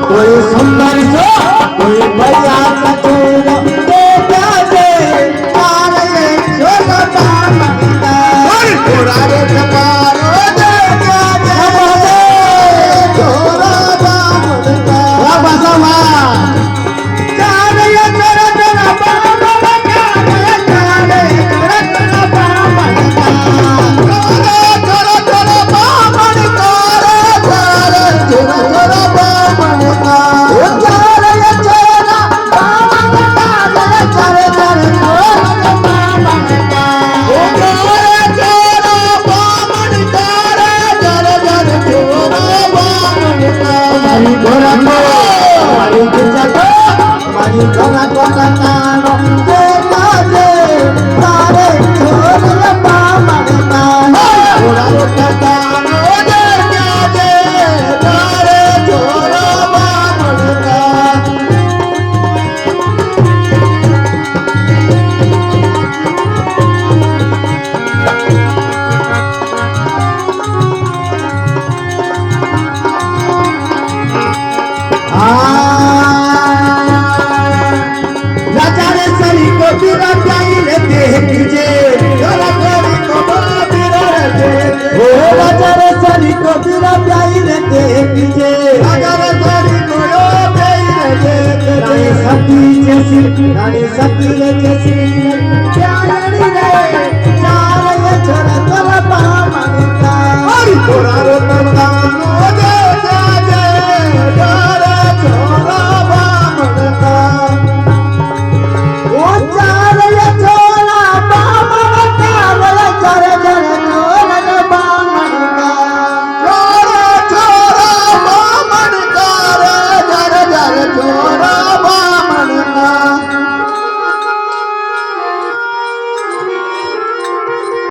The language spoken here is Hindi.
कोई सुंदर जो कोई बढ़िया कचूर बेटा दे तारे छोटा पामंदा थोड़ा रे कपारो दे थोड़ा पामंदा बाबा सामा तारे तेरा तेरा पामंदा तारे तेरा तेरा पामंदा थोड़ा थोड़ा पामंदा तारे थोड़ा थोड़ा पामंदा रानी सती जैसी प्यारी रे चार ये छोरा तोरा पामंदा थोड़ा रो तंदा